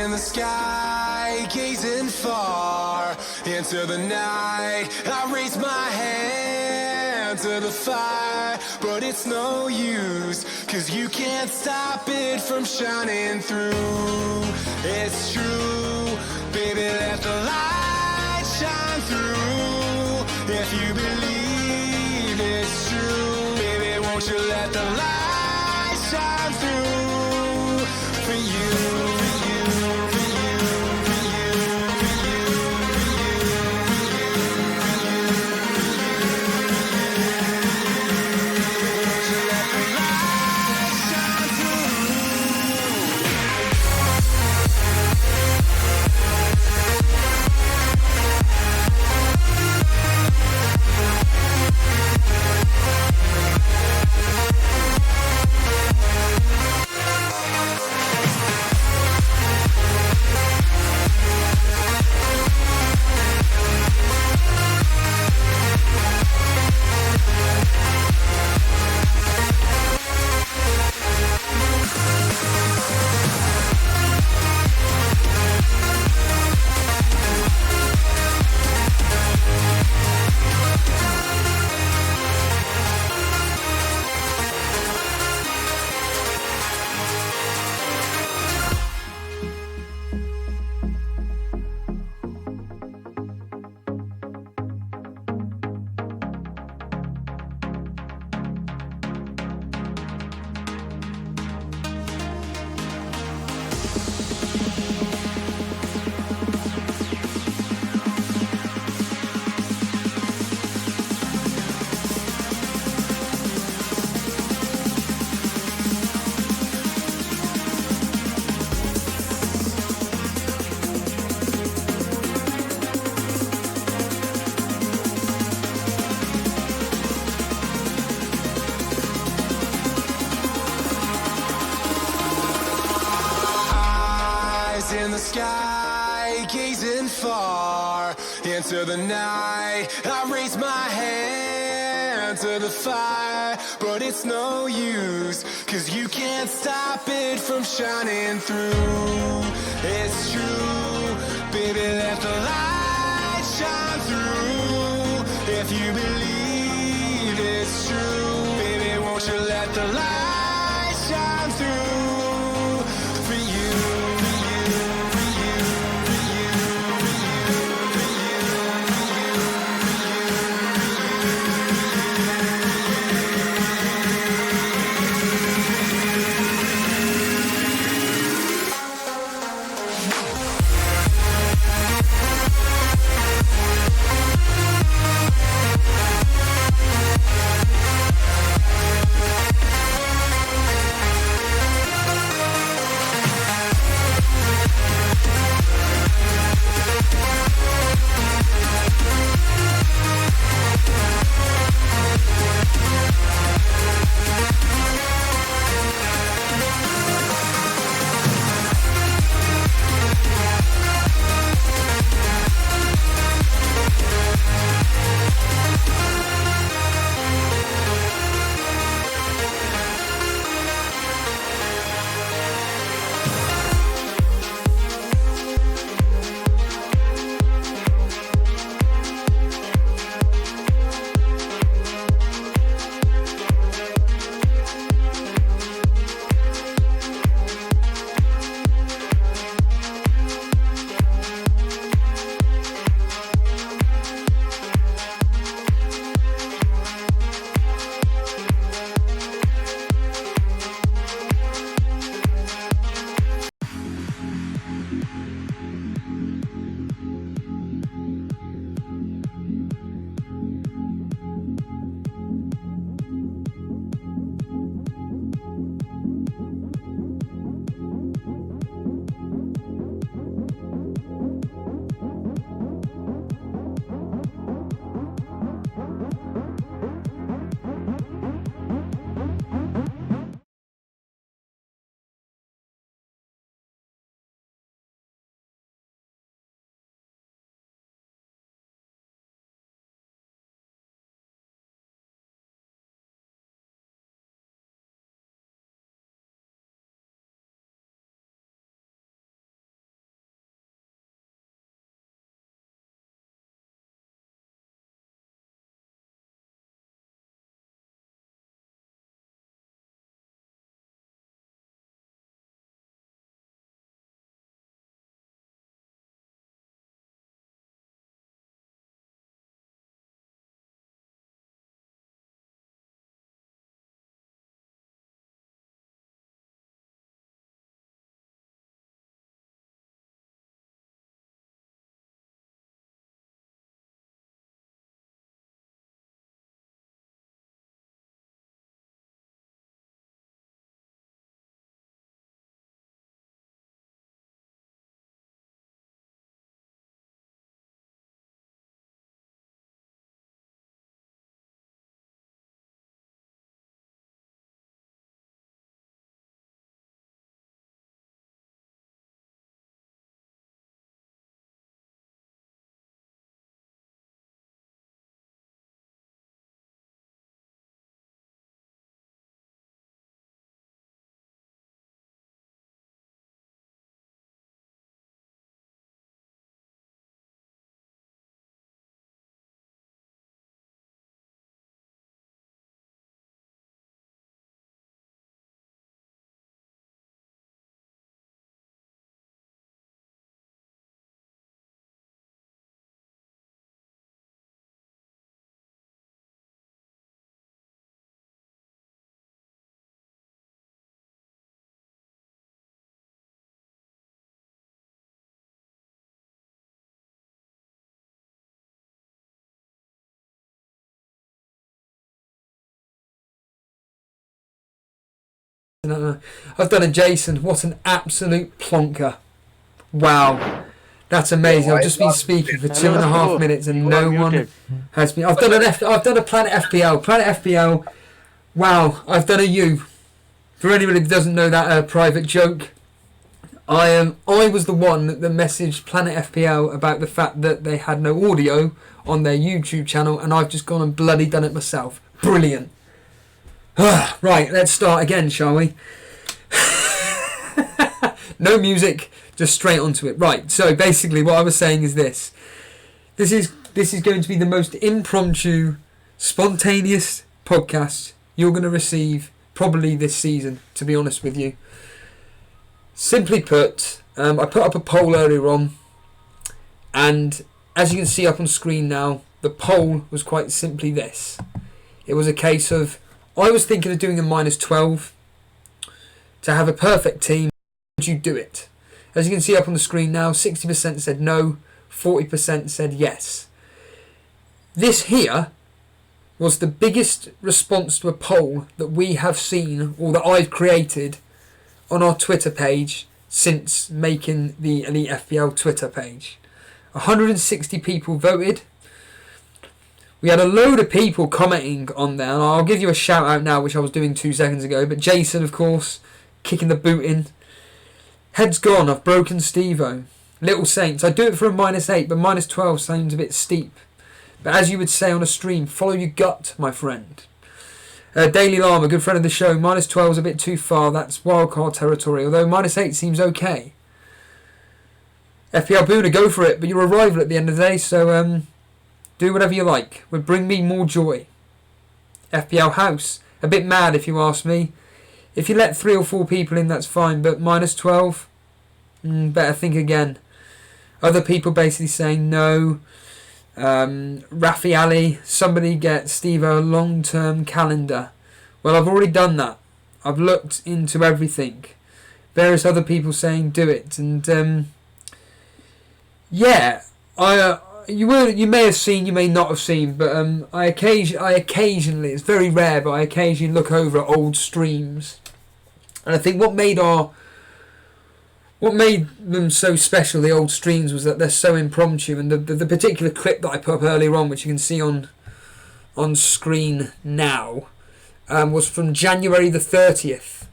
in the sky, gazing far into the night. I raise my hand to the fire, but it's no use, 'cause you can't stop it from shining through. It's true, baby, let the light shine through. If you believe it's true, baby, won't you let the light shine through for you. In the sky, gazing far into the night. I raise my hand to the fire, but it's no use, 'cause you can't stop it from shining through. It's true, baby, let the light shine through. If you believe it's true, baby, won't you let the light shine through for you. I've done a Jason. What an absolute plonker. Wow. That's amazing. I've just been speaking for 2.5 minutes and no one has been. I've done a Planet FPL. Planet FPL. Wow. I've done a U. For anybody who doesn't know that private joke, I was the one that messaged Planet FPL about the fact that they had no audio on their YouTube channel, and I've just gone and bloody done it myself. Brilliant. Right, let's start again, shall we? No music, just straight onto it. Right, so basically what I was saying is this. This is going to be the most impromptu, spontaneous podcast you're going to receive probably this season, to be honest with you. Simply put, I put up a poll earlier on, and as you can see up on screen now, the poll was quite simply this. It was a case of, I was thinking of doing a -12 to have a perfect team. Would you do it? As you can see up on the screen now, 60% said no, 40% said yes. This here was the biggest response to a poll that we have seen, or that I've created, on our Twitter page since making the Elite FPL Twitter page. 160 people voted. We had a load of people commenting on there, and I'll give you a shout out now, which I was doing 2 seconds ago. But Jason, of course, kicking the boot in. Head's gone, I've broken Steve-O. Little Saints, I do it for a -8, but -12 sounds a bit steep. But as you would say on a stream, follow your gut, my friend. Daily Llama, good friend of the show, -12 is a bit too far, that's wildcard territory, although -8 seems okay. FPL Boona, go for it, but you're a rival at the end of the day, so do whatever you like. Would bring me more joy. FPL House, a bit mad if you ask me. If you let 3 or 4 people in, that's fine, but -12, better think again. Other people basically saying no. Rafi Ali, somebody get Steve a long-term calendar. Well, I've already done that. I've looked into everything. Various other people saying do it, and yeah, you may have seen, you may not have seen, but I occasionally, it's very rare, but I occasionally look over at old streams, and I think what made them so special, the old streams, was that they're so impromptu. And the particular clip that I put up earlier on, which you can see on screen now, was from January the 30th.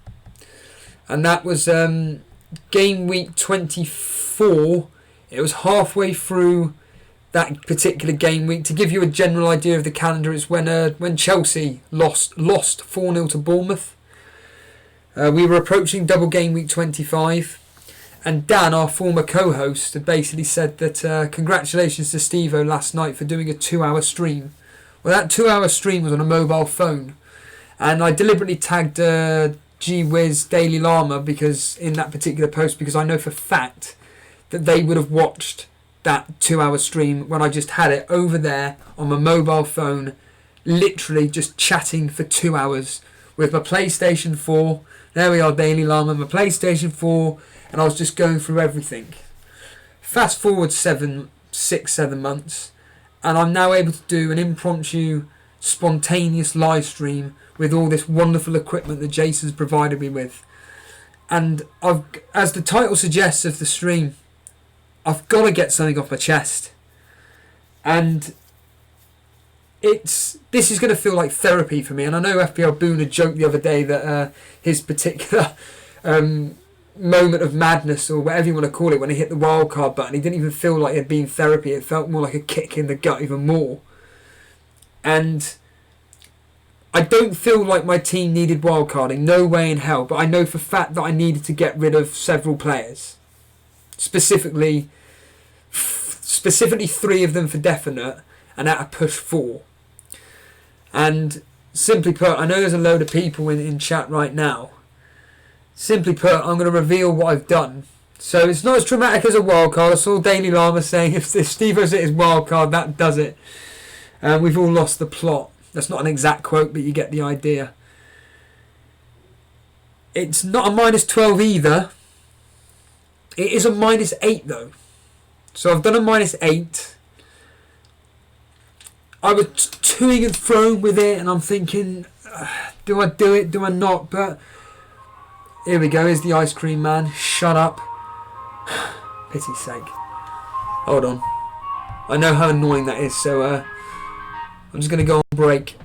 And that was game week 24. It was halfway through that particular game week. To give you a general idea of the calendar, it's when Chelsea lost 4-0 to Bournemouth. We were approaching double game week 25. And Dan, our former co-host, had basically said that congratulations to Steve-O last night for doing a 2-hour stream. Well, that 2-hour stream was on a mobile phone. And I deliberately tagged G-Wiz Daily Llama because in that particular post, because I know for fact that they would have watched that 2-hour stream when I just had it over there on my mobile phone, literally just chatting for 2 hours with my PlayStation 4. There we are, Daily Llama, my PlayStation 4. And I was just going through everything. Fast forward 6, 7 months, and I'm now able to do an impromptu, spontaneous live stream with all this wonderful equipment that Jason's provided me with. And as the title suggests of the stream, I've got to get something off my chest. And this is going to feel like therapy for me. And I know FPL Boona joked the other day that his particular moment of madness, or whatever you want to call it, when he hit the wildcard button, he didn't even feel like it had been therapy. It felt more like a kick in the gut even more. And I don't feel like my team needed wildcarding, no way in hell, but I know for a fact that I needed to get rid of several players. Specifically 3 of them for definite, and at a push 4. And simply put, I know there's a load of people in chat right now. Simply put, I'm going to reveal what I've done. So it's not as dramatic as a wildcard. I saw Daily Llama saying if Steve-O's hit his wildcard, that does it. We've all lost the plot. That's not an exact quote, but you get the idea. It's not a -12 either. It is a -8 though. So I've done a -8. I was toing and froing with it, and I'm thinking, do I do it? Do I not? But Here we go. Here's the ice cream man. Shut up. Pity's sake. Hold on. I know how annoying that is, so I'm just going to go on break.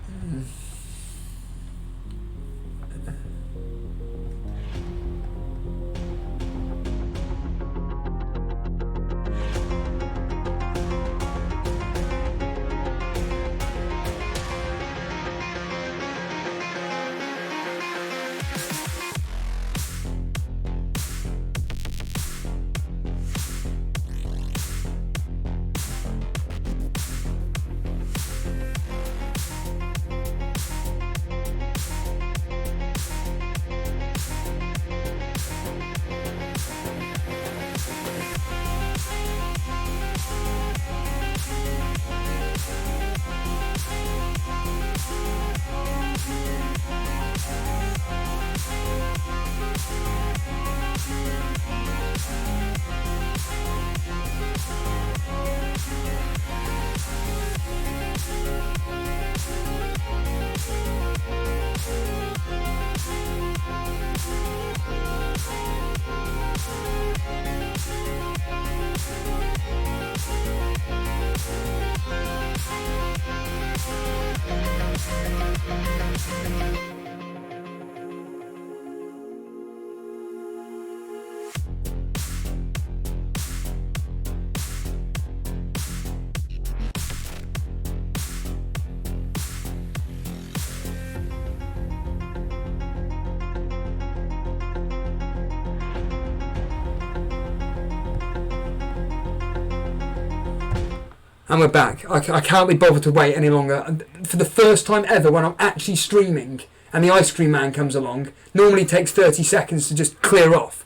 And we're back. I can't be bothered to wait any longer. For the first time ever, when I'm actually streaming and the ice cream man comes along, normally takes 30 seconds to just clear off.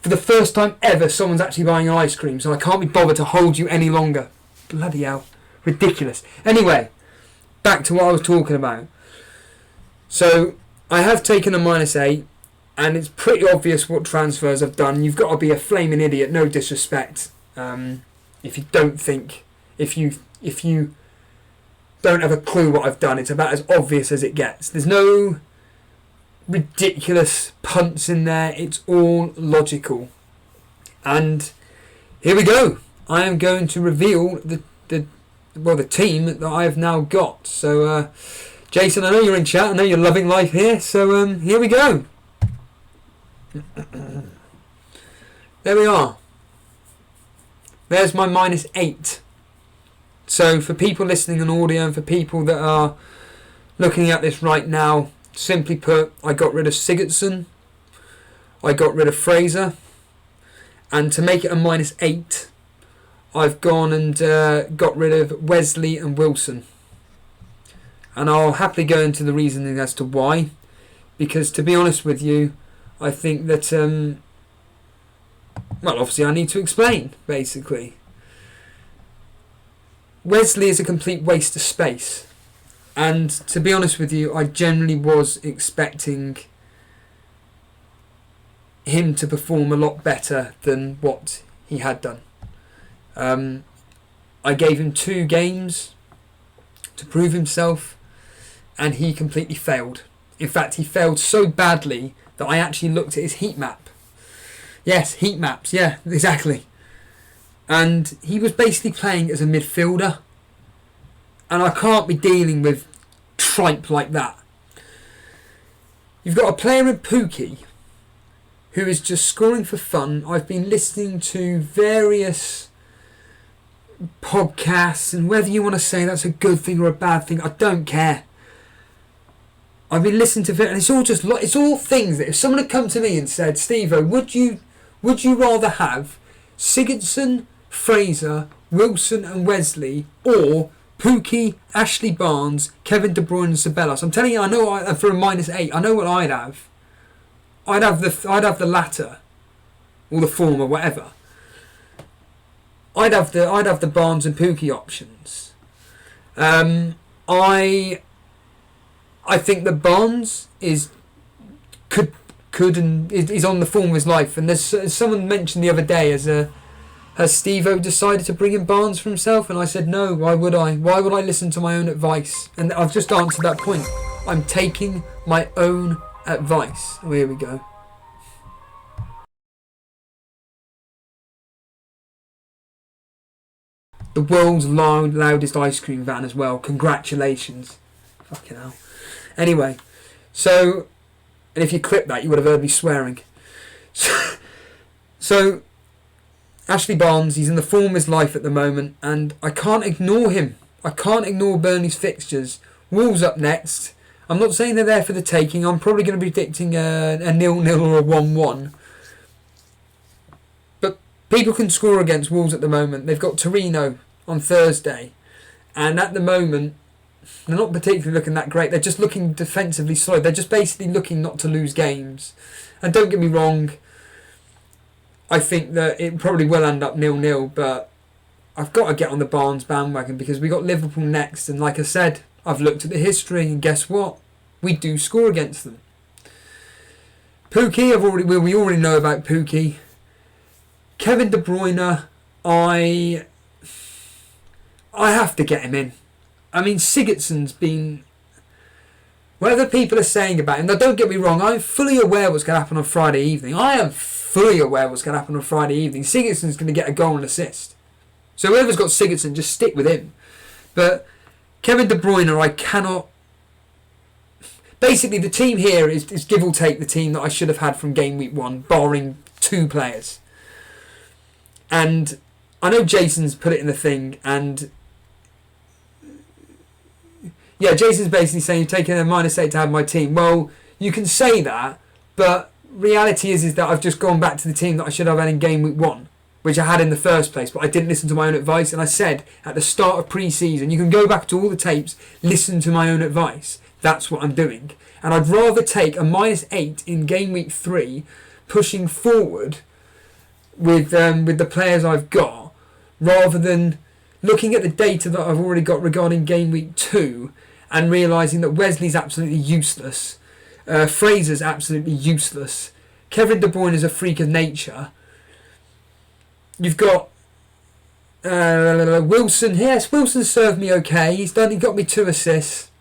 For the first time ever, someone's actually buying an ice cream, so I can't be bothered to hold you any longer. Bloody hell. Ridiculous. Anyway, back to what I was talking about. So, I have taken a -8, and it's pretty obvious what transfers I've done. You've got to be a flaming idiot, no disrespect, if you don't think... If you don't have a clue what I've done, it's about as obvious as it gets. There's no ridiculous punts in there. It's all logical. And here we go. I am going to reveal the team that I have now got. So, Jason, I know you're in chat. I know you're loving life here. So, here we go. There we are. There's my -8. So for people listening on audio and for people that are looking at this right now, simply put, I got rid of Sigurdsson, I got rid of Fraser, and to make it a -8, I've gone and got rid of Wesley and Wilson. And I'll happily go into the reasoning as to why, because to be honest with you, I think that, well, obviously I need to explain, basically. Wesley is a complete waste of space, and to be honest with you, I generally was expecting him to perform a lot better than what he had done. I gave him 2 games to prove himself, and he completely failed. In fact, he failed so badly that I actually looked at his heat map. Yes, heat maps, yeah, exactly. And he was basically playing as a midfielder. And I can't be dealing with tripe like that. You've got a player in Pookie who is just scoring for fun. I've been listening to various podcasts, and whether you want to say that's a good thing or a bad thing, I don't care. I've been listening to it, and it's all things that if someone had come to me and said, Steve-O, would you rather have Sigurdsson, Fraser, Wilson and Wesley, or Pookie, Ashley Barnes, Kevin De Bruyne and Ceballos? I'm telling you, I know for a -8, I know what I'd have. I'd have the latter, or the former, whatever. I'd have the Barnes and Pookie options. I think that Barnes could and is on the form of his life, and there's someone mentioned the other day has Steve-O decided to bring in Barnes for himself? And I said no. Why would I? Why would I listen to my own advice? And I've just answered that point. I'm taking my own advice. Oh, here we go. the world's loudest ice cream van as well. Congratulations. Fucking hell. Anyway, so, and if you clip that, you would have heard me swearing. So Ashley Barnes, he's in the form of his life at the moment, and I can't ignore him. I can't ignore Burnley's fixtures. Wolves up next. I'm not saying they're there for the taking. I'm probably going to be predicting a 0-0 or a 1-1. But people can score against Wolves at the moment. They've got Torino on Thursday, and at the moment they're not particularly looking that great. They're just looking defensively solid. They're just basically looking not to lose games. And don't get me wrong, I think that it probably will end up 0-0, but I've got to get on the Barnes bandwagon because we got Liverpool next, and like I said, I've looked at the history, and guess what? We do score against them. Pookie, we already know about Pookie. Kevin De Bruyne, I have to get him in. I mean, Sigurdsson's been... Whatever people are saying about him, now don't get me wrong, I'm fully aware what's going to happen on Friday evening. I am fully aware what's going to happen on Friday evening. Sigurdsson's going to get a goal and assist. So whoever's got Sigurdsson, just stick with him. But Kevin De Bruyne, I cannot... Basically, the team here is give or take the team that I should have had from game week 1, barring 2 players. And I know Jason's put it in the thing, and... Yeah, Jason's basically saying you've taken a -8 to have my team. Well, you can say that, but reality is that I've just gone back to the team that I should have had in game week 1, which I had in the first place, but I didn't listen to my own advice. And I said at the start of pre-season, you can go back to all the tapes, listen to my own advice. That's what I'm doing. And I'd rather take a -8 in game week 3, pushing forward with the players I've got, rather than looking at the data that I've already got regarding game week 2 and realising that Wesley's absolutely useless, Fraser's absolutely useless, Kevin De Bruyne is a freak of nature. You've got Wilson. Yes, Wilson served me okay. He got me 2 assists.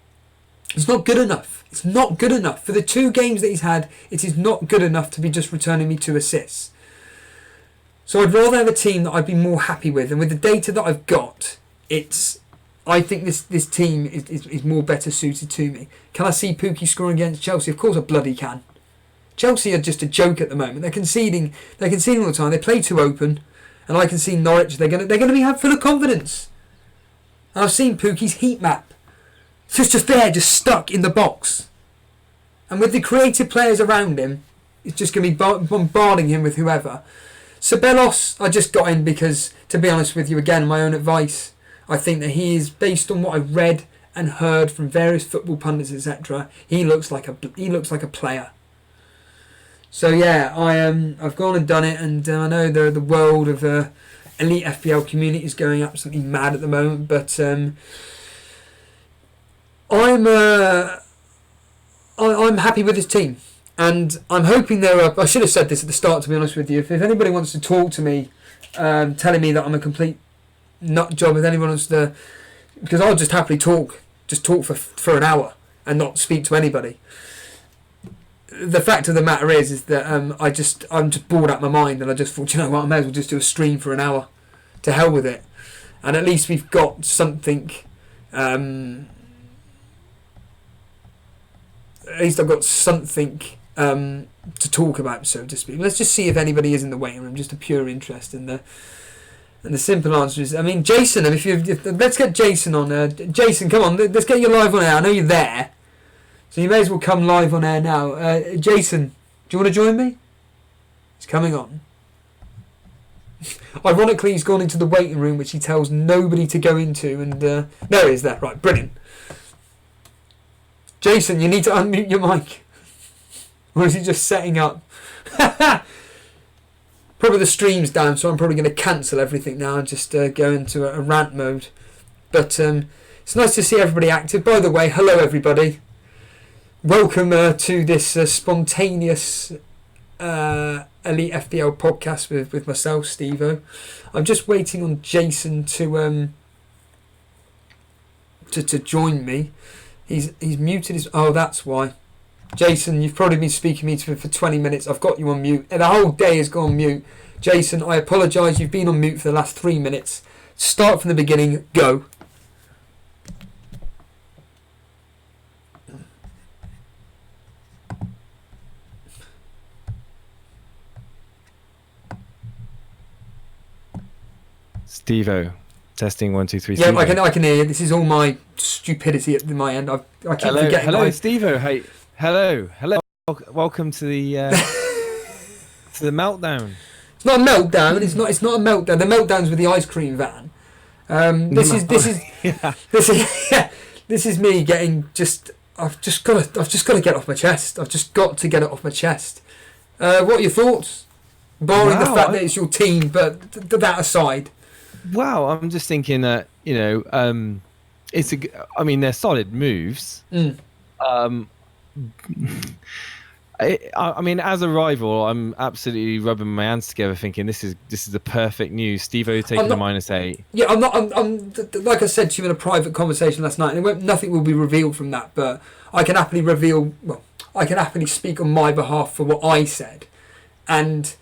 It's not good enough. It's not good enough. For the 2 games that he's had, it is not good enough to be just returning me 2 assists. So I'd rather have a team that I'd be more happy with. And with the data that I've got, I think this team is more better suited to me. Can I see Pookie scoring against Chelsea? Of course I bloody can. Chelsea are just a joke at the moment. They're conceding all the time. They play too open. And I can see Norwich, they're gonna be full of confidence. And I've seen Pookie's heat map. It's just there, just stuck in the box. And with the creative players around him, it's just going to be bombarding him with whoever. Ceballos, I just got in because, to be honest with you, again, my own advice, I think that he is, based on what I've read and heard from various football pundits, etc., he looks like a player. So yeah, I've gone and done it, and I know the world of Elite FPL community is going absolutely mad at the moment, but I'm happy with this team, and I'm hoping they're up. I should have said this at the start, to be honest with you. If anybody wants to talk to me, telling me that I'm a complete nut job, if anyone wants to, because I'll just happily talk for an hour and not speak to anybody. The fact of the matter is that I'm just bored out of my mind, and I just thought, you know what, I may as well just do a stream for an hour. To hell with it, and at least we've got something. At least I've got something to talk about, so to speak. Let's just see if anybody is in the waiting room. Just a pure interest, and the simple answer is, I mean, Jason. Let's get Jason on. Jason, come on, let's get you live on air. I know you're there. So you may as well come live on air now. Jason, do you want to join me? He's coming on. Ironically, he's gone into the waiting room, which he tells nobody to go into. And there he is there. Right, brilliant. Jason, you need to unmute your mic. Or is he just setting up? Probably the stream's down, so I'm probably going to cancel everything now and just go into a rant mode. But it's nice to see everybody active. By the way, hello everybody. Welcome to this spontaneous Elite FPL podcast with myself, Steve-O. I'm just waiting on Jason to join me. He's muted his... Oh, that's why. Jason, you've probably been speaking to me for 20 minutes. I've got you on mute. And the whole day has gone mute. Jason, I apologise. You've been on mute for the last 3 minutes. Start from the beginning. Go. Steve-O, testing 1 2 3. Yeah, I can hear you. This is all my stupidity at my end. I keep forgetting. Hello, Steve-O. Hey, hello. Welcome to the to the meltdown. It's not a meltdown. It's not a meltdown. The meltdown's with the ice cream van. This is me getting just. I've just got to get it off my chest. I've just got to get it off my chest. What are your thoughts? Barring the fact that it's your team, but that aside. Wow, I'm just thinking that they're solid moves. I mean, as a rival, I'm absolutely rubbing my hands together, thinking this is the perfect news. Steve-O taking the -8. Yeah, I'm like I said to you in a private conversation last night, and nothing will be revealed from that. But I can happily speak on my behalf for what I said, and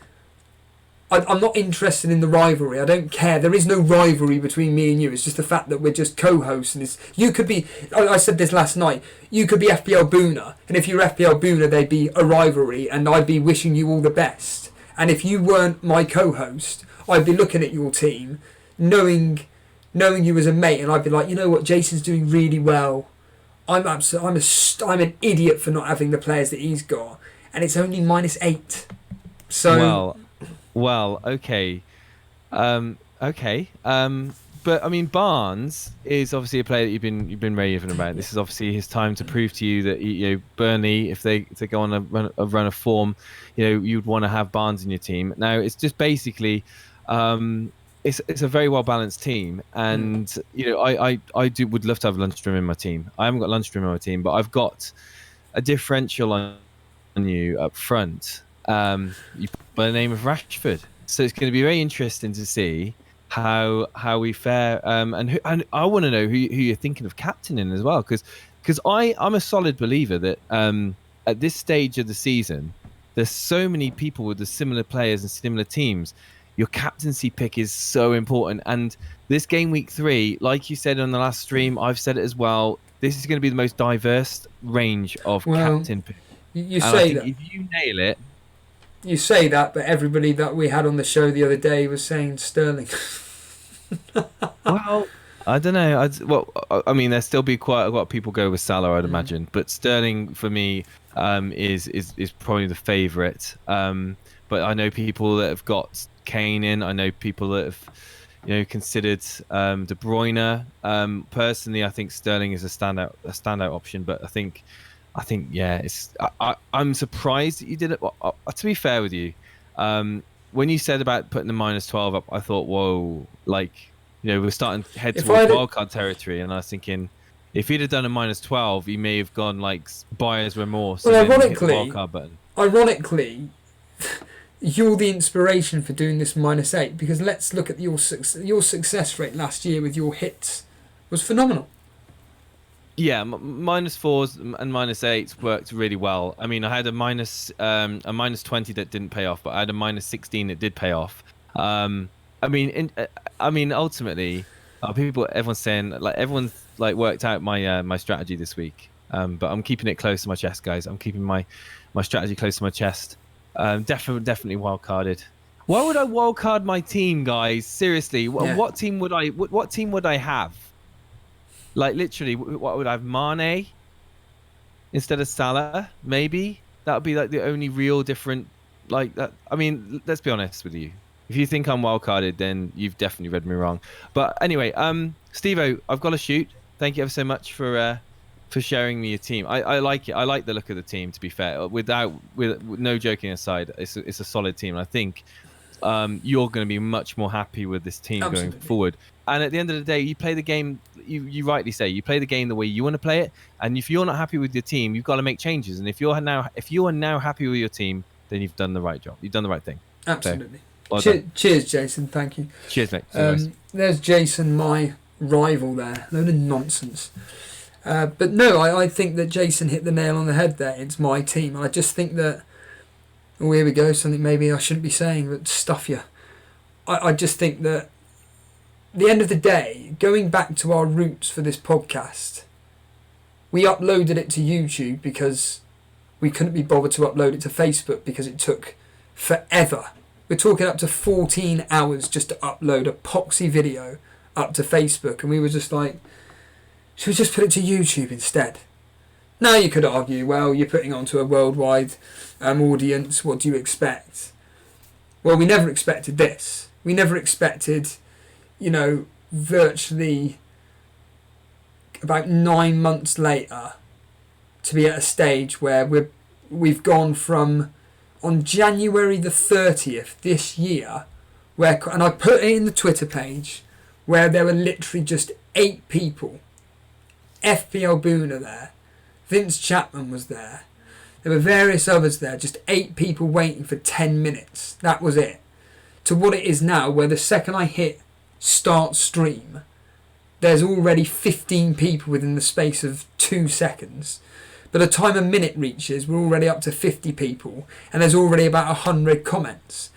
I'm not interested in the rivalry. I don't care. There is no rivalry between me and you. It's just the fact that we're just co-hosts. And you could be. I said this last night. You could be FPL Boona, and if you're FPL Boona, there'd be a rivalry, and I'd be wishing you all the best. And if you weren't my co-host, I'd be looking at your team, knowing you as a mate, and I'd be like, you know what, Jason's doing really well. I'm an idiot for not having the players that he's got, and it's only -8. So. Well, okay. But I mean, Barnes is obviously a player that you've been raving about. This is obviously his time to prove to you that Burnley, if they go on a run of form, you'd want to have Barnes in your team. Now it's just basically, it's a very well balanced team, and I would love to have Lundstrom in my team. I haven't got Lundstrom in my team, but I've got a differential on you up front. You by the name of Rashford, so it's going to be very interesting to see how we fare, and I want to know who you're thinking of captaining as well, because I'm a solid believer that at this stage of the season there's so many people with the similar players and similar teams. Your captaincy pick is so important, and this game week 3, like you said on the last stream, I've said it as well, this is going to be the most diverse range of captain picks. You say that if you nail it. You say that, but everybody that we had on the show the other day was saying Sterling. Well, I don't know. I mean, there'll still be quite a lot of people go with Salah, I'd imagine. But Sterling, for me, is probably the favourite. But I know people that have got Kane in. I know people that have, considered De Bruyne. Personally, I think Sterling is a standout option. But I think yeah, I'm surprised that you did it. To be fair with you, when you said about putting the -12 up, I thought, whoa, we're starting to head towards wildcard territory, and I was thinking, if he'd have done a -12, he may have gone buyer's remorse. Well, and ironically, hit the wildcard button. You're the inspiration for doing this -8, because let's look at your success rate last year with your hits was phenomenal. Yeah, -4s and -8s worked really well. I mean, I had a -20 that didn't pay off, but I had a -16 that did pay off. I mean, ultimately, everyone's saying everyone's worked out my strategy this week. But I'm keeping it close to my chest, guys. I'm keeping my strategy close to my chest. Definitely wildcarded. Why would I wildcard my team, guys? Seriously, what team would I have? Literally, what would I have? Mane instead of Salah? Maybe that would be the only real different that. I mean, let's be honest with you. If you think I'm wildcarded, then you've definitely read me wrong. But anyway, Steve-O, I've got to shoot. Thank you ever so much for sharing me your team. I like it. I like the look of the team. To be fair, with no joking aside, it's a solid team. I think you're going to be much more happy with this team going forward. And at the end of the day, you play the game. You rightly say you play the game the way you want to play it. And if you're not happy with your team, you've got to make changes. And if you are now happy with your team, then you've done the right job. You've done the right thing. Absolutely. So, cheers, Jason. Thank you. Cheers, mate. There's Jason, my rival there. Load of nonsense. But no, I think that Jason hit the nail on the head there. It's my team. I just think that... Oh, here we go. Something maybe I shouldn't be saying, but stuff you. I just think that the end of the day, going back to our roots for this podcast, we uploaded it to YouTube because we couldn't be bothered to upload it to Facebook because it took forever. We're talking up to 14 hours just to upload a poxy video up to Facebook, and we were just like, should we just put it to YouTube instead? Now you could argue, well, you're putting it onto a worldwide audience, what do you expect? Well, we never expected this. We never expected, virtually about 9 months later to be at a stage where we've gone from, on January the 30th this year, and I put it in the Twitter page, where there were literally just 8 people. FPL Boona there, Vince Chapman was there, there were various others there, just 8 people waiting for 10 minutes. That was it. To what it is now, where the second I hit start stream, there's already 15 people within the space of 2 seconds. By the time a minute reaches, we're already up to 50 people, and there's already about 100 comments.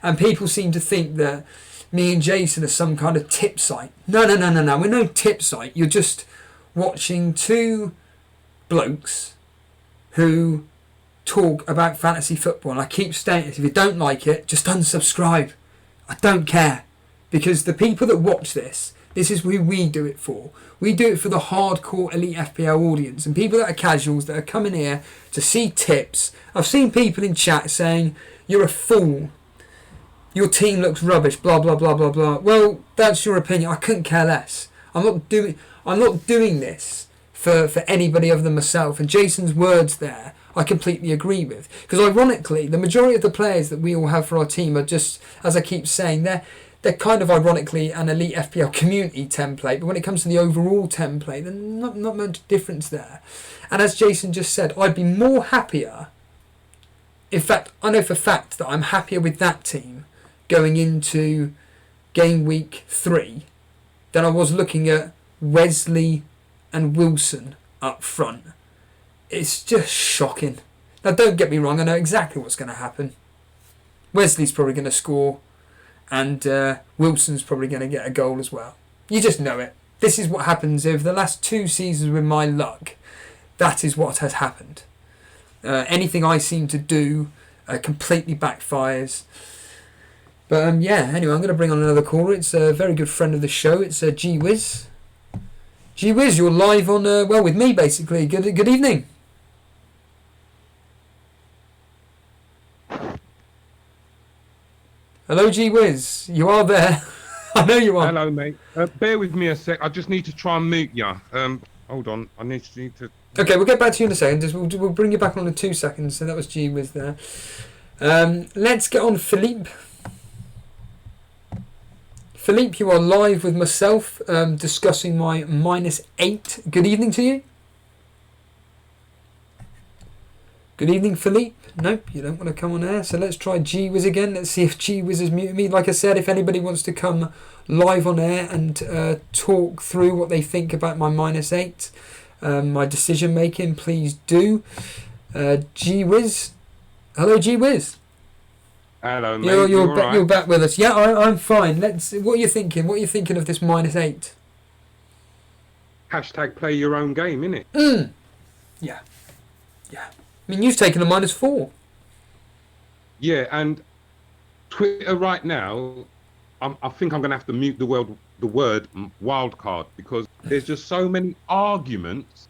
And people seem to think that me and Jason are some kind of tip site. No. We're no tip site. You're just watching 2 blokes who talk about fantasy football. And I keep stating this, if you don't like it, just unsubscribe. I don't care. Because the people that watch this is who we do it for. We do it for the hardcore Elite FPL audience, and people that are casuals that are coming here to see tips. I've seen people in chat saying, you're a fool, your team looks rubbish, blah blah blah blah blah. Well, that's your opinion. I couldn't care less. I'm not doing this for anybody other than myself. And Jason's words there, I completely agree with. Because ironically, the majority of the players that we all have for our team are just, as I keep saying, they're kind of ironically an Elite FPL community template, but when it comes to the overall template, there's not much difference there. And as Jason just said, I'd be more happier. In fact, I know for a fact that I'm happier with that team going into game week 3 than I was looking at Wesley and Wilson up front. It's just shocking. Now, don't get me wrong, I know exactly what's going to happen. Wesley's probably going to score, and Wilson's probably going to get a goal as well. You just know it. This is what happens over the last 2 seasons with my luck. That is what has happened. Anything I seem to do completely backfires. But anyway, I'm going to bring on another caller. It's a very good friend of the show. It's G-Wiz. G-Wiz, you're live on, with me basically. Good evening. Hello, G-Wiz. You are there. I know you are. Hello, mate. Bear with me a sec. I just need to try and mute you. Hold on. I need to... Okay, we'll get back to you in a second. We'll bring you back on in 2 seconds. So that was G-Wiz there. Let's get on Philippe. Philippe, you are live with myself discussing my -8. Good evening to you. Good evening, Philippe. Nope, you don't want to come on air. So let's try G-Wiz again. Let's see if G-Wiz has muted me. Like I said, if anybody wants to come live on air and talk through what they think about my -8, my decision making, please do. G-Wiz. Hello, G-Wiz. Hello, mate. You're back with us. Yeah, I'm fine. What are you thinking? What are you thinking of this -8? Hashtag play your own game, innit? Yeah. I mean, you've taken a -4. Yeah, and Twitter right now, I think I'm going to have to mute the word wildcard, because there's just so many arguments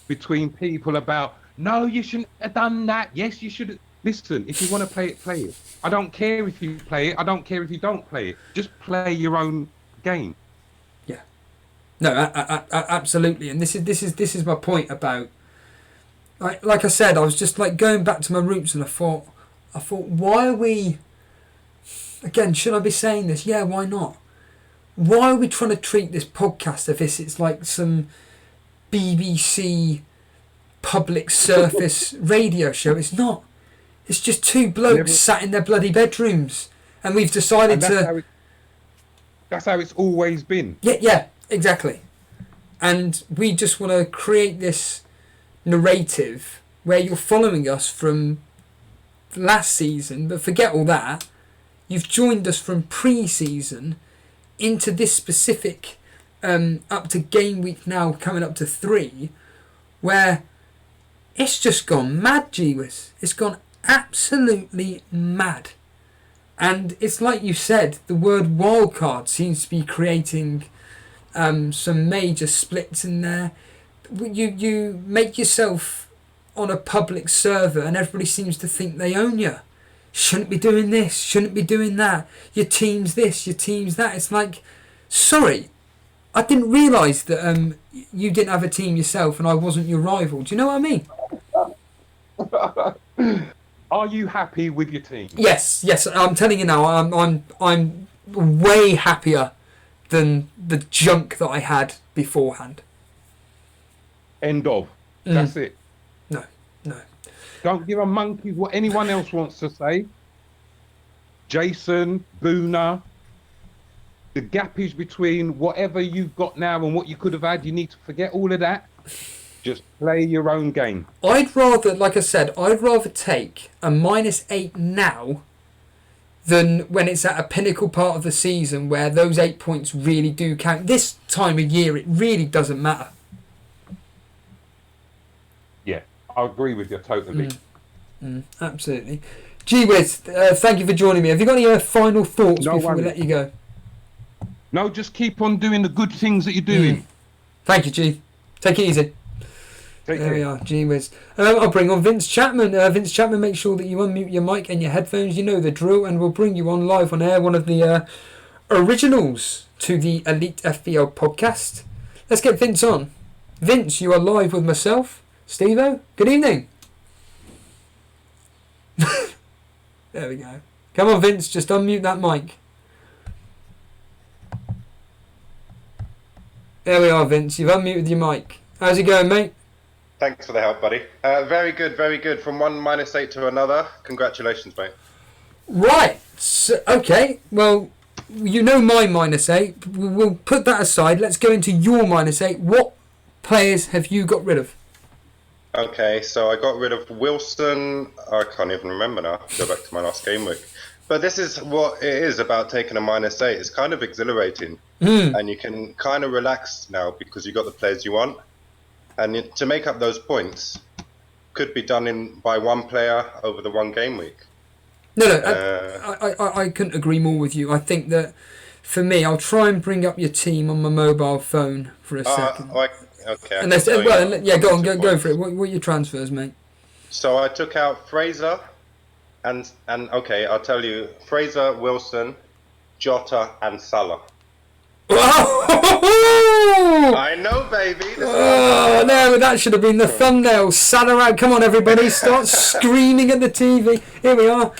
between people about, no, you shouldn't have done that. Yes, you should. Listen, if you want to play it, play it. I don't care if you play it. I don't care if you don't play it. Just play your own game. Yeah. No, absolutely. And this is my point about. Like I said, I was just like going back to my roots, and I thought, why are we? Again, should I be saying this? Yeah, why not? Why are we trying to treat this podcast as if it's like some BBC public service radio show? It's not. It's just 2 blokes sat in their bloody bedrooms, and we've decided That's how it's always been. Yeah, exactly. And we just want to create this narrative where you're following us from last season, but forget all that. You've joined us from pre-season, into this specific up to game week now, coming up to 3, where it's just gone mad, G-Wiz. It's gone absolutely mad. And it's like you said, the word wildcard seems to be creating some major splits in there. You make yourself on a public server and everybody seems to think they own you. Shouldn't be doing this, shouldn't be doing that. Your team's this, your team's that. It's like, sorry, I didn't realise that you didn't have a team yourself and I wasn't your rival. Do you know what I mean? Are you happy with your team? Yes. I'm telling you now, I'm way happier than the junk that I had beforehand. End of. That's it. No. Don't give a monkey what anyone else wants to say. Jason, Boona, the gappage between whatever you've got now and what you could have had, you need to forget all of that. Just play your own game. I'd rather, like I said, take a -8 now than when it's at a pinnacle part of the season where those 8 points really do count. This time of year, it really doesn't matter. Yeah, I agree with you totally. Absolutely. G-Wiz, thank you for joining me. Have you got any final thoughts before we let you go? No, just keep on doing the good things that you're doing. Thank you, G. Take it easy. There we are, G-Wiz. I'll bring on Vince Chapman. Vince Chapman, make sure that you unmute your mic and your headphones. You know the drill, and we'll bring you on live on air, one of the originals to the Elite FPL podcast. Let's get Vince on. Vince, you are live with myself, Steve-O. Good evening. There we go. Come on, Vince, just unmute that mic. There we are, Vince. You've unmuted your mic. How's it going, mate? Thanks for the help, buddy. Very good, very good. From one -8 to another. Congratulations, mate. Right. So, okay. Well, you know my -8. We'll put that aside. Let's go into your -8. What players have you got rid of? Okay, so I got rid of Wilson. I can't even remember now. Go back to my last game week. But this is what it is about taking a -8. It's kind of exhilarating. And you can kind of relax now because you got the players you want. And to make up those points could be done by one player over the one game week. No, I couldn't agree more with you. I think that for me, I'll try and bring up your team on my mobile phone for a second. Okay. Go on, go for it. What are your transfers, mate? So I took out Fraser, and okay, I'll tell you, Fraser, Wilson, Jota, and Salah. I know, baby. No, that should have been the thumbnail. Salah out. Come on, everybody, start screaming at the TV. Here we are.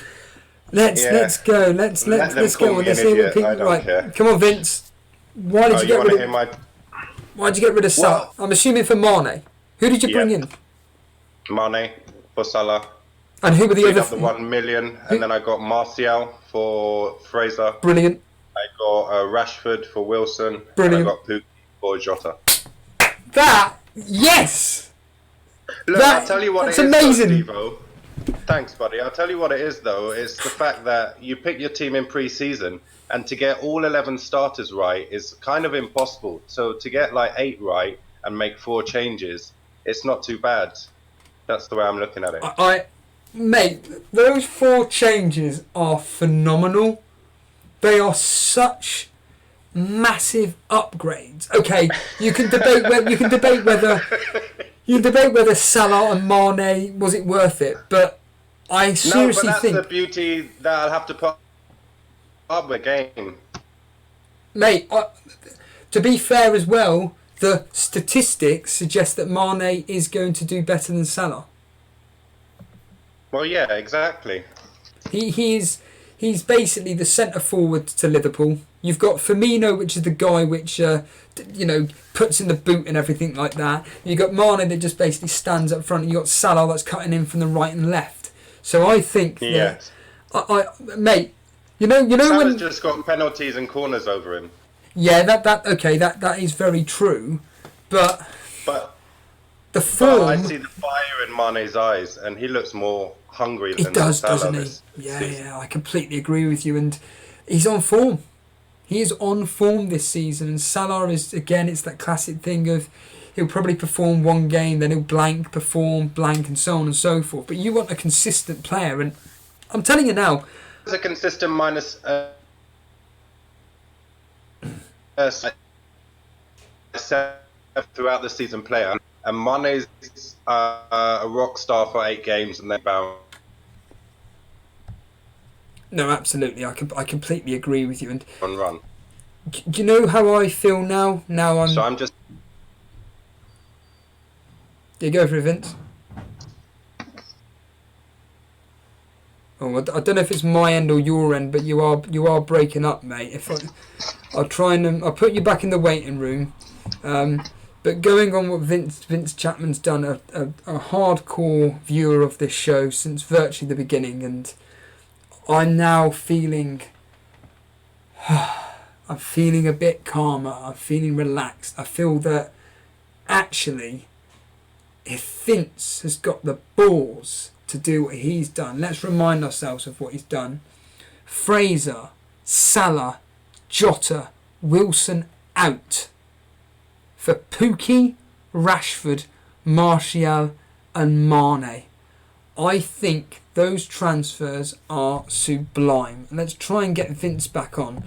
Let's go. Let's go. Let's see what people right. Come on, Vince. Why did you get rid of? Why'd you get rid of Salah? I'm assuming for Mane. Who did you bring in? Mane for Salah. And who were the other? The 1 million, and then I got Martial for Fraser. Brilliant. I got Rashford for Wilson. Brilliant. And I got Pookie for Jota. Yes. Look, I'll tell you what that's it is. amazing. Though, thanks, buddy. I'll tell you what it is, though. It's the fact that you pick your team in pre-season, and to get all 11 starters right is kind of impossible. So to get like 8 right and make 4 changes, it's not too bad. That's the way I'm looking at it. Mate, those 4 changes are phenomenal. They are such massive upgrades. Okay, you can debate whether Salah and Mane was it worth it, but I seriously think that's the beauty that I'll have to put up with game. Mate, to be fair as well, the statistics suggest that Mane is going to do better than Salah. Well, yeah, exactly. He's basically the centre forward to Liverpool. You've got Firmino, which is the guy which puts in the boot and everything like that. You've got Mane that just basically stands up front. And you've got Salah that's cutting in from the right and left. So I think that, mate, you know Salah's when just got penalties and corners over him. Yeah, that is very true, but the form. I see the fire in Mane's eyes, and he looks more hungry than He does, Salah doesn't he? Yeah, I completely agree with you, and he's on form. He is on form this season, and Salah is, again, it's that classic thing of he'll probably perform one game, then he'll blank, perform, blank, and so on and so forth. But you want a consistent player, and I'm telling you now... It's a consistent minus... throughout the season player, and Mane's a rock star for 8 games and then bound. No, absolutely. I completely agree with you. And Run. Do you know how I feel now? So I'm just... Do you go for it, Vince? Oh, I don't know if it's my end or your end, but you are breaking up, mate. I'll try and I'll put you back in the waiting room. But going on what Vince Chapman's done, a hardcore viewer of this show since virtually the beginning, and I'm now feeling... I'm feeling a bit calmer. I'm feeling relaxed. I feel that actually, if Vince has got the balls to do what he's done, let's remind ourselves of what he's done. Fraser, Salah, Jota, Wilson out for Pookie, Rashford, Martial and Mane. I think those transfers are sublime. Let's try and get Vince back on.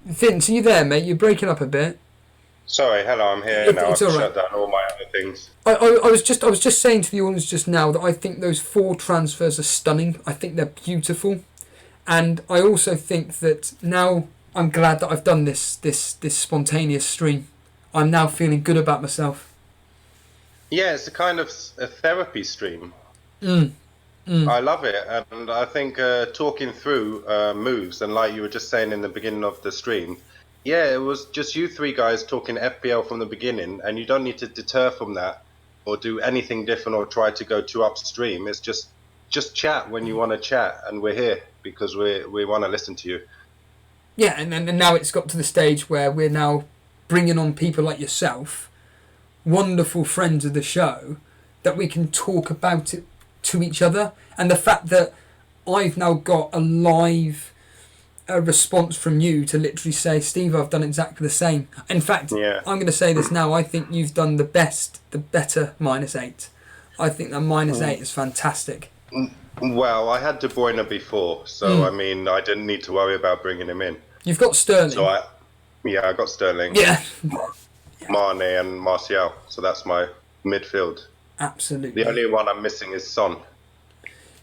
Vince, are you there, mate? You're breaking up a bit. Sorry, hello, I'm here now. I've all right. shut down all my other things. I was just saying to the audience just now that I think those 4 transfers are stunning. I think they're beautiful, and I also think that now I'm glad that I've done this spontaneous stream. I'm now feeling good about myself. Yeah, it's a kind of a therapy stream. I love it, and I think talking through moves, and like you were just saying in the beginning of the stream, yeah, it was just you 3 guys talking FPL from the beginning, and you don't need to deter from that or do anything different or try to go too upstream. It's just chat when you want to chat, and we're here because we want to listen to you. Yeah, and now it's got to the stage where we're now bringing on people like yourself, wonderful friends of the show, that we can talk about it to each other. And the fact that I've now got a live response from you to literally say, Steve, I've done exactly the same. In fact, Yeah. I'm going to say this now, I think you've done the better -8. I think that -8 is fantastic. Well, I had De Bruyne before, so I mean, I didn't need to worry about bringing him in. You've got Sterling. So I got Sterling, Yeah. Mane and Martial, so that's my midfield. Absolutely. The only one I'm missing is Son.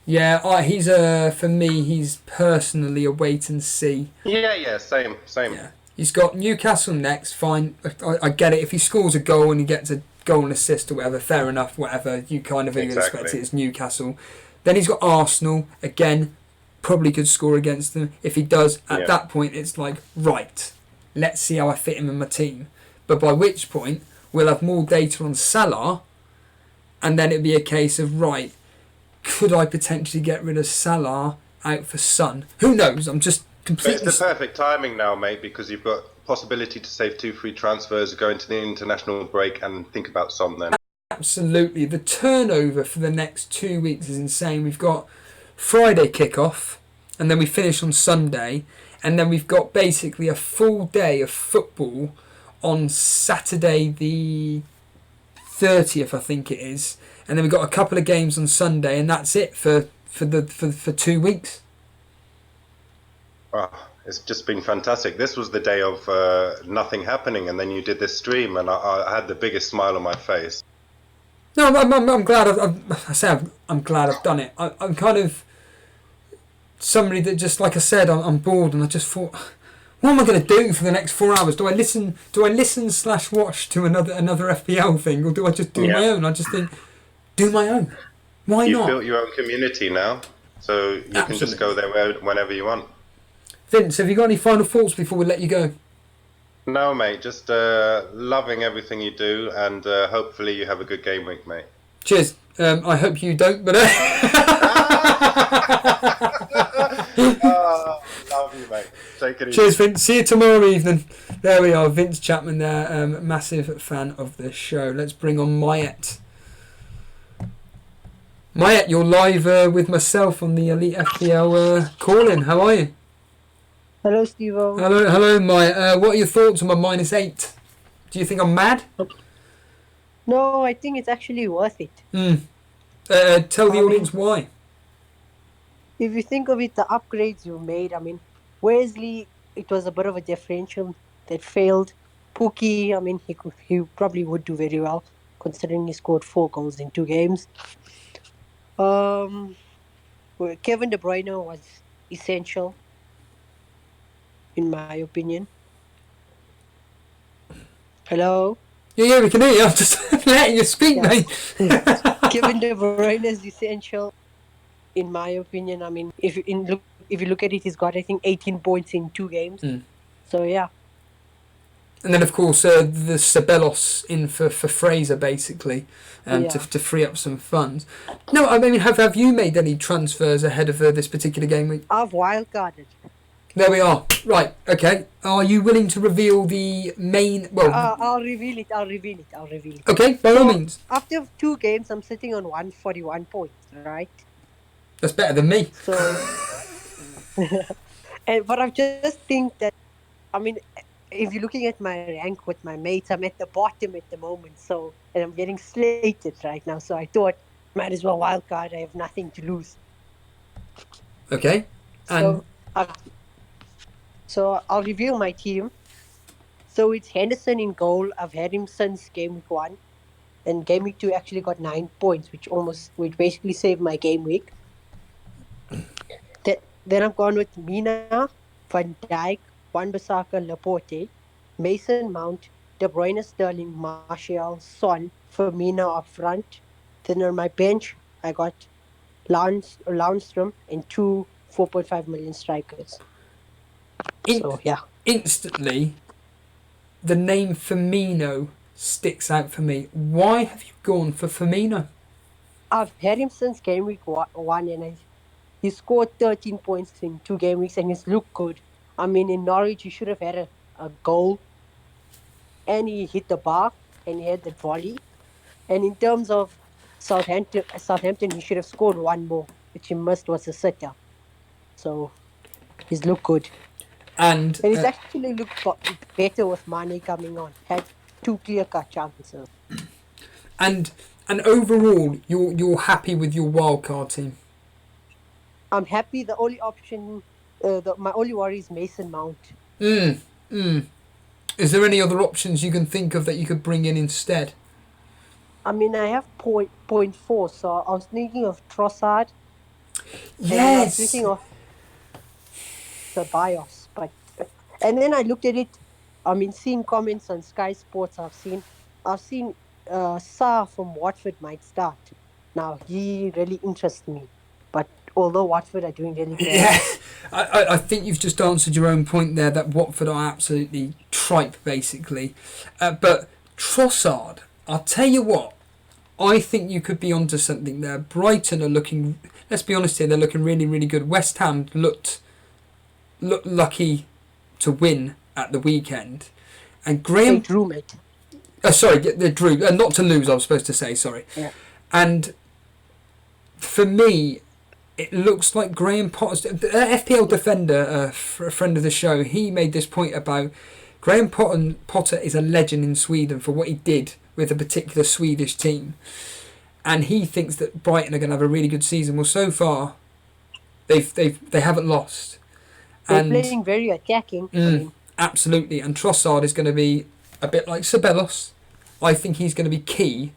Yeah, he's for me, he's personally a wait and see. Yeah, same. Yeah. He's got Newcastle next, fine. I get it. If he scores a goal and he gets a goal and assist or whatever, fair enough, whatever. You kind of expect it. It's Newcastle. Then he's got Arsenal, again, probably could score against them. If he does, at that point, it's like, right, let's see how I fit him in my team. But by which point, we'll have more data on Salah, and then it'd be a case of, right, could I potentially get rid of Salah out for Son? Who knows? I'm just completely... It's the perfect timing now, mate, because you've got possibility to save 2 free transfers, go into the international break and think about Son then. Absolutely. The turnover for the next 2 weeks is insane. We've got Friday kickoff, and then we finish on Sunday, and then we've got basically a full day of football on Saturday the 30th, I think it is, and then we've got a couple of games on Sunday, and that's it for 2 weeks. Oh, it's just been fantastic. This was the day of nothing happening, and then you did this stream, and I had the biggest smile on my face. No, I'm glad. I'm glad I've done it. I'm kind of somebody that just, like I said, I'm bored, and I just thought, what am I going to do for the next 4 hours? Do I listen / watch to another FPL thing, or do I just do my own? I just think, do my own. Why not? You've built your own community now, so you can just go there whenever you want. Vince, have you got any final thoughts before we let you go? No, mate, just loving everything you do, and hopefully you have a good game week, mate. Cheers. I hope you don't, but... Love you, mate. Take it easy. Cheers, Vince. See you tomorrow evening. There we are, Vince Chapman there, massive fan of the show. Let's bring on Mayet. Mayet, you're live with myself on the Elite FPL call-in. How are you? Hello, Steve-O. Hello, Maya. What are your thoughts on my -8? Do you think I'm mad? No, I think it's actually worth it. Tell the audience why. If you think of it, the upgrades you made, I mean, Wesley, it was a bit of a differential that failed. Pookie, I mean, he probably would do very well, considering he scored 4 goals in 2 games. Kevin De Bruyne was essential, in my opinion. Hello? Yeah, we can hear you. I'm just letting you speak, mate. Kevin De Bruyne is essential, in my opinion. I mean, if you look at it, he's got, I think, 18 points in 2 games. So, yeah. And then, of course, the Ceballos in for Fraser, basically, to free up some funds. No, I mean, have you made any transfers ahead of this particular game week? I've wildcarded. There we are. Right, okay. Are you willing to reveal the main... Well, I'll reveal it. okay, by all means. After 2 games, I'm sitting on 141 points, right? That's better than me. So, but I just think that, I mean, if you're looking at my rank with my mates, I'm at the bottom at the moment. So, and I'm getting slated right now. So I thought, might as well wildcard. I have nothing to lose. Okay. And so I'll reveal my team. So it's Henderson in goal. I've had him since game week 1. And game week 2 actually got 9 points, which basically saved my game week. Then I've gone with Mina, Van Dijk, Wan-Bissaka, Laporte, Mason Mount, De Bruyne, Sterling, Martial, Son, Firmino up front. Then on my bench, I got Lundstrom and 2 4.5 million strikers. So, yeah. Instantly, the name Firmino sticks out for me. Why have you gone for Firmino? I've had him since game week 1 and he scored 13 points in 2 game weeks and he's looked good. I mean, in Norwich, he should have had a goal and he hit the bar and he had the volley. And in terms of Southampton, he should have scored 1 more, which he missed was a sitter. So, he's looked good. And he's actually looked better with Mane coming on. Had 2 clear-cut chances. And overall, you're happy with your wildcard team? I'm happy. The only option, my only worry is Mason Mount. Is there any other options you can think of that you could bring in instead? I mean, I have 0.4, so I was thinking of Trossard. Yes. I was thinking of Ceballos, and then I looked at it. I mean, seeing comments on Sky Sports, I've seen Sarr from Watford might start. Now he really interests me, but although Watford are doing really well. Yeah, I think you've just answered your own point there that Watford are absolutely tripe, basically. But Trossard, I'll tell you what, I think you could be onto something there. Brighton are looking, let's be honest here, they're looking really, really good. West Ham looked lucky to win at the weekend. And Graham... They drew, mate. Sorry, they drew. Not to lose, I was supposed to say, sorry. Yeah. And for me, it looks like Graham Potter, the FPL defender, a friend of the show, he made this point about Graham Potter is a legend in Sweden for what he did with a particular Swedish team. And he thinks that Brighton are going to have a really good season. Well, so far, they haven't lost. They're playing very attacking. Absolutely. And Trossard is going to be a bit like Ceballos. I think he's going to be key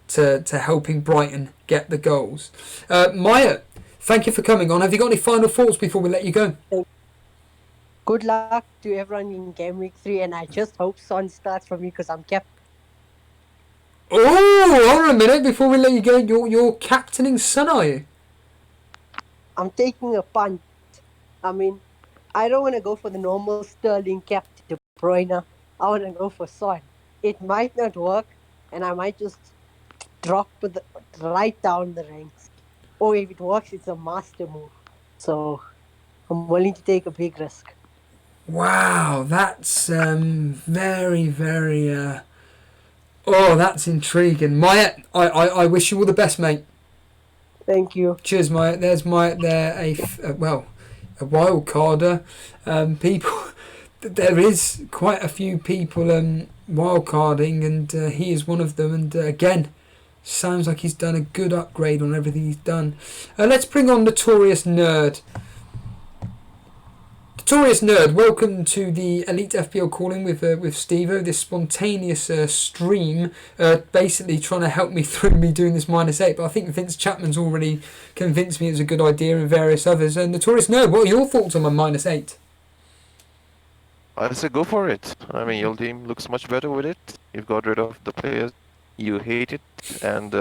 to helping Brighton get the goals. Maya, thank you for coming on. Have you got any final thoughts before we let you go? Good luck to everyone in Game Week 3, and I just hope Son starts for me because I'm captain. Oh, hold on a minute. Before we let you go, you're captaining Son, are you? I'm taking a punt. I mean, I don't want to go for the normal Sterling captain De Bruyne. I want to go for Son. It might not work, and I might just drop right down the ranks. Or if it works, it's a master move. So I'm willing to take a big risk. Wow, that's very, very... that's intriguing. Maya, I wish you all the best, mate. Thank you. Cheers, Maya. There's Maya there. wild carder. People, there is quite a few people wild carding, and he is one of them. And again, sounds like he's done a good upgrade on everything he's done. Let's bring on Notorious Nerd. Notorious Nerd, welcome to the Elite FPL Calling with Stevo. This spontaneous stream, basically trying to help me through me doing this -8. But I think Vince Chapman's already convinced me it's a good idea, and various others. Notorious Nerd, what are your thoughts on my -8? I say go for it. I mean, your team looks much better with it. You've got rid of the players you hated, and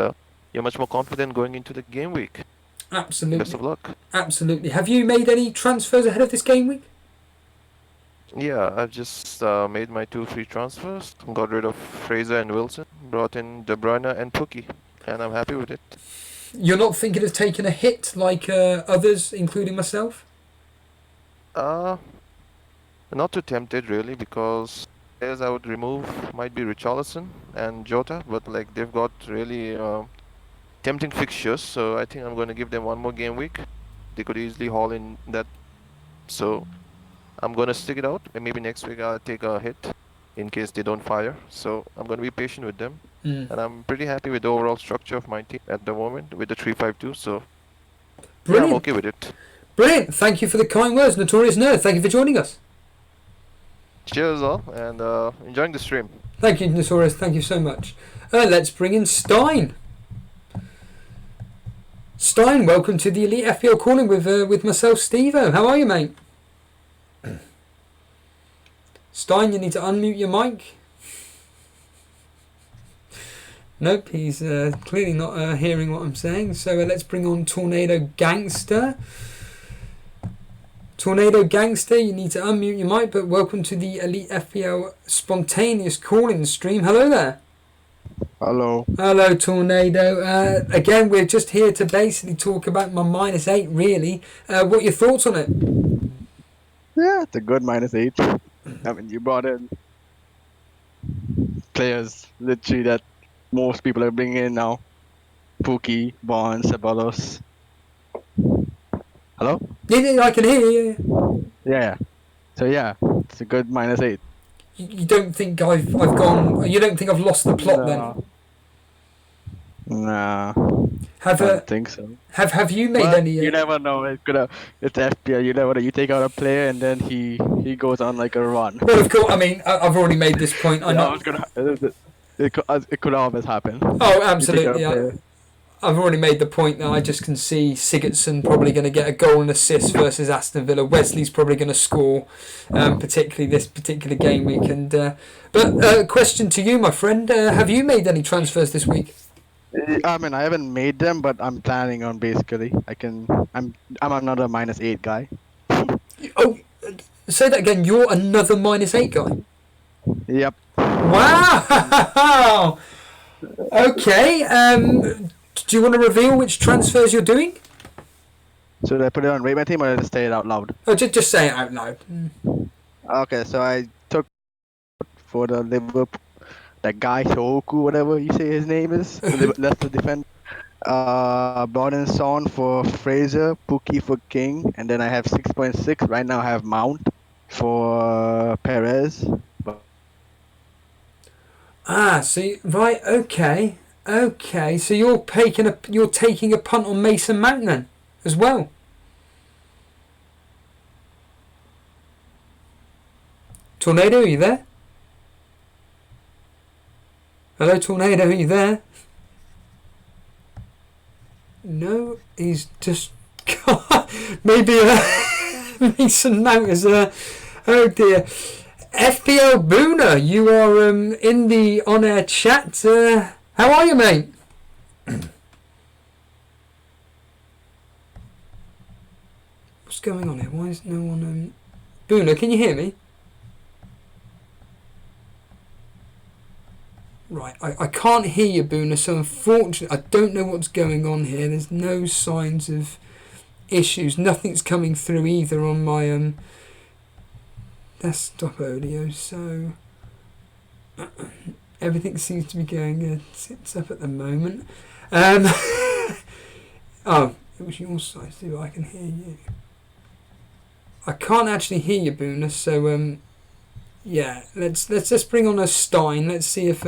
you're much more confident going into the game week. Absolutely. Best of luck. Absolutely. Have you made any transfers ahead of this game week? Yeah, I've just made my 2 free transfers. Got rid of Fraser and Wilson. Brought in De Bruyne and Pookie, and I'm happy with it. You're not thinking of taking a hit like others, including myself? Not too tempted really, because players I would remove might be Richarlison and Jota, but like they've got really tempting fixtures, so I think I'm going to give them one more game week. They could easily haul in that, so I'm going to stick it out, and maybe next week I'll take a hit in case they don't fire. So I'm going to be patient with them, and I'm pretty happy with the overall structure of my team at the moment with the 3-5-2. So yeah, I'm okay with it. Brilliant. Thank you for the kind words, Notorious Nerd. Thank you for joining us. Cheers all, and enjoying the stream. Thank you, Notorious. Thank you so much. Let's bring in Stein. Stein, welcome to the Elite FPL Calling with myself, Stevo. How are you, mate? Stein, you need to unmute your mic. Nope, he's clearly not hearing what I'm saying. So let's bring on Tornado Gangster. Tornado Gangster, you need to unmute your mic, but welcome to the Elite FPL Spontaneous Calling stream. Hello there. Hello. Hello, Tornado. Again, we're just here to basically talk about my -8, really. What are your thoughts on it? Yeah, it's a good -8. I mean, you brought in players literally that most people are bringing in now. Pookie, Bond, Ceballos. Hello? Yeah, I can hear you. Yeah. So yeah, it's a good -8. You don't think I've gone? You don't think I've lost the plot then? Nah. I Have don't think so. Have you made But any? you never know. It could have. It's FPL. You never know. You take out a player and then he goes on like a run. Well, of course. I mean, I've already made this point. I know. It could always happen. Oh, absolutely. I've already made the point that I just can see Sigurdsson probably going to get a goal and assist versus Aston Villa. Wesley's probably going to score, particularly this particular game week. And but question to you, my friend: have you made any transfers this week? I mean, I haven't made them, but I'm planning on basically. I'm another -8 guy. Oh, say that again. You're another -8 guy. Yep. Wow. Okay. Do you want to reveal which transfers you're doing? Should I put it on Rate My Team or just say it out loud? Oh, just say it out loud. Okay, so I took for the Liverpool, that guy Sohoku, whatever you say his name is, Leicester defender. Brought in Son for Fraser, Pookie for King, and then I have 6.6. Right now I have Mount for Perez. See, right, okay. So you're taking a punt on Mason Mount then, as well. Tornado, are you there? Hello, Tornado, are you there? No, he's just maybe Mason Mount is oh dear. FPL Boona, you are in the on-air chat. How are you, mate? What's going on here? Why is no one... Boona, can you hear me? Right, I can't hear you, Boona, so unfortunately I don't know what's going on here. There's no signs of issues. Nothing's coming through either on my desktop audio, so everything seems to be going sits up at the moment. Oh, it was your side too. I can hear you. I can't actually hear you, Boona. So yeah, let's just bring on a Stein. Let's see if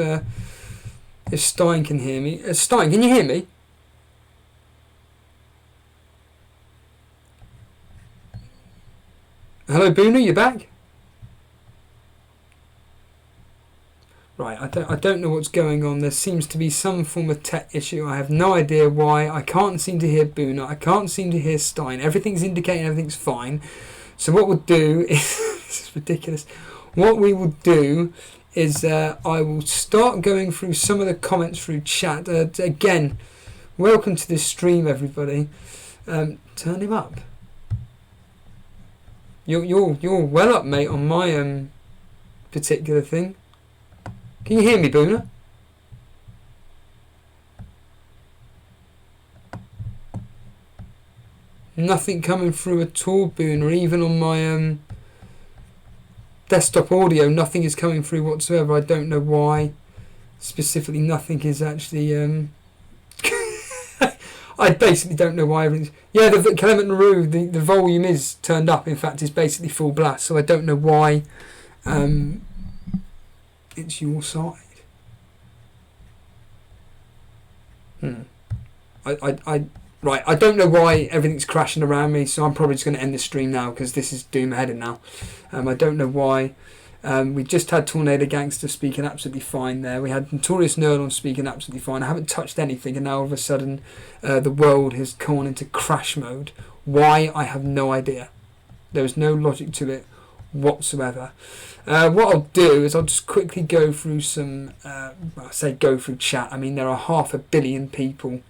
Stein can hear me. Stein, can you hear me? Hello, Boona, you back? Right, I don't know what's going on. There seems to be some form of tech issue. I have no idea why. I can't seem to hear Boona. I can't seem to hear Stein. Everything's indicating everything's fine. So what we'll do is... this is ridiculous. What we will do is I will start going through some of the comments through chat. Again, welcome to this stream, everybody. Turn him up. You're well up, mate, on my particular thing. Can you hear me, Boona? Nothing coming through at all, Boona. Even on my desktop audio, nothing is coming through whatsoever. I don't know why. Specifically, nothing is actually... I basically don't know why everything's... Yeah, the Clement Naru, the volume is turned up. In fact, it's basically full blast. So I don't know why it's your side. Right, I don't know why everything's crashing around me, so I'm probably just going to end the stream now because this is doom headed now. I don't know why. We just had Tornado Gangster speaking absolutely fine there. We had Notorious Nerd on speaking absolutely fine. I haven't touched anything, and now all of a sudden the world has gone into crash mode. Why? I have no idea. There is no logic to it whatsoever. What I'll do is I'll just quickly go through some... I say go through chat. I mean, there are 500 million people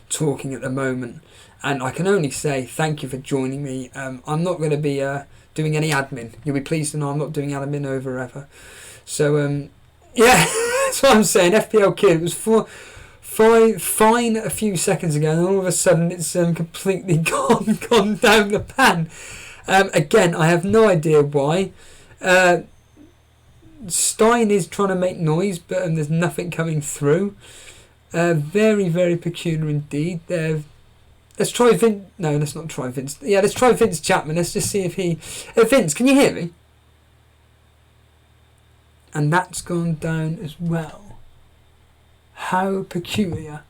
talking at the moment, and I can only say thank you for joining me. I'm not going to be doing any admin. You'll be pleased to know I'm not doing admin over ever. So yeah, that's what I'm saying. FPL Kid was fine a few seconds ago, and all of a sudden it's completely gone down the pan. Again, I have no idea why. Stein is trying to make noise, but there's nothing coming through. Very, very peculiar indeed. Let's try Vince. No, let's not try Vince. Yeah, let's try Vince Chapman. Let's just see if he... Vince, can you hear me? And that's gone down as well. How peculiar.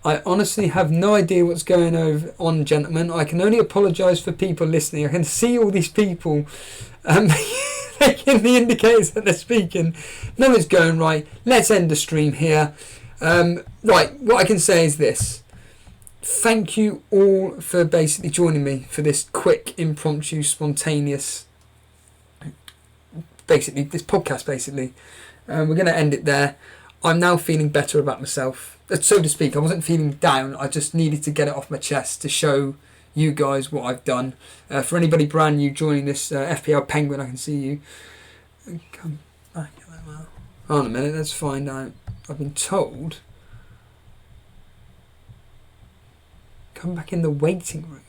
I honestly have no idea what's going on, gentlemen. I can only apologise for people listening. I can see all these people making the indicators that they're speaking. Nothing's going right. Let's end the stream here. Right, what I can say is this. Thank you all for basically joining me for this quick, impromptu, spontaneous, basically, this podcast, basically. We're going to end it there. I'm now feeling better about myself, so to speak. I wasn't feeling down. I just needed to get it off my chest to show you guys what I've done. For anybody brand new joining this FPL Penguin, I can see you. Come back. Hold on a minute, let's find out. I've been told... Come back in the waiting room.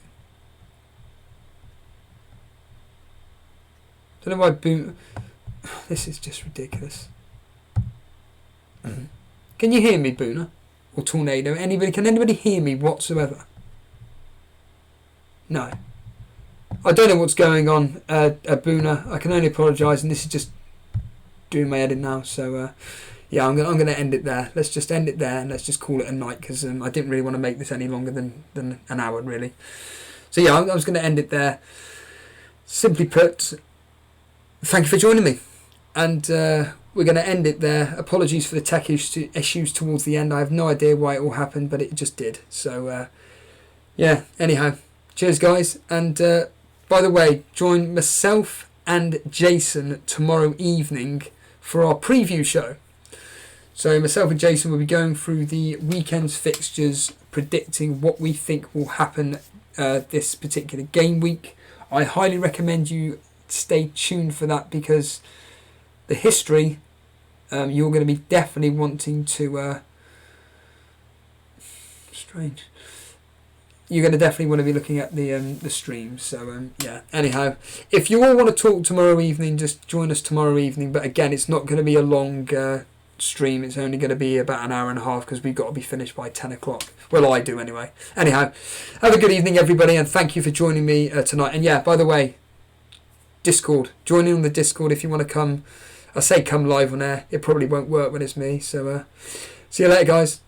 Don't know why Boom... This is just ridiculous. Can you hear me, Boona? Or Tornado? Can anybody hear me whatsoever? No. I don't know what's going on, Boona. I can only apologise, and this is just doing my edit now. So, yeah, I'm gonna end it there. Let's just end it there, and let's just call it a night, because I didn't really want to make this any longer than an hour, really. So, yeah, I was going to end it there. Simply put, thank you for joining me. And we're going to end it there. Apologies for the tech issues towards the end. I have no idea why it all happened, but it just did. So, yeah, anyhow, cheers, guys. And, by the way, join myself and Jason tomorrow evening for our preview show. So myself and Jason will be going through the weekend's fixtures, predicting what we think will happen this particular game week. I highly recommend you stay tuned for that, because the history, you're going to be definitely wanting to... strange. You're going to definitely want to be looking at the stream. So, yeah. Anyhow, if you all want to talk tomorrow evening, just join us tomorrow evening. But again, it's not going to be a long stream. It's only going to be about an hour and a half because we've got to be finished by 10 o'clock. Well, I do anyway. Anyhow, have a good evening, everybody, and thank you for joining me tonight. And yeah, by the way, Discord. Join in on the Discord if you want to come. I say come live on air. It probably won't work when it's me. So see you later, guys.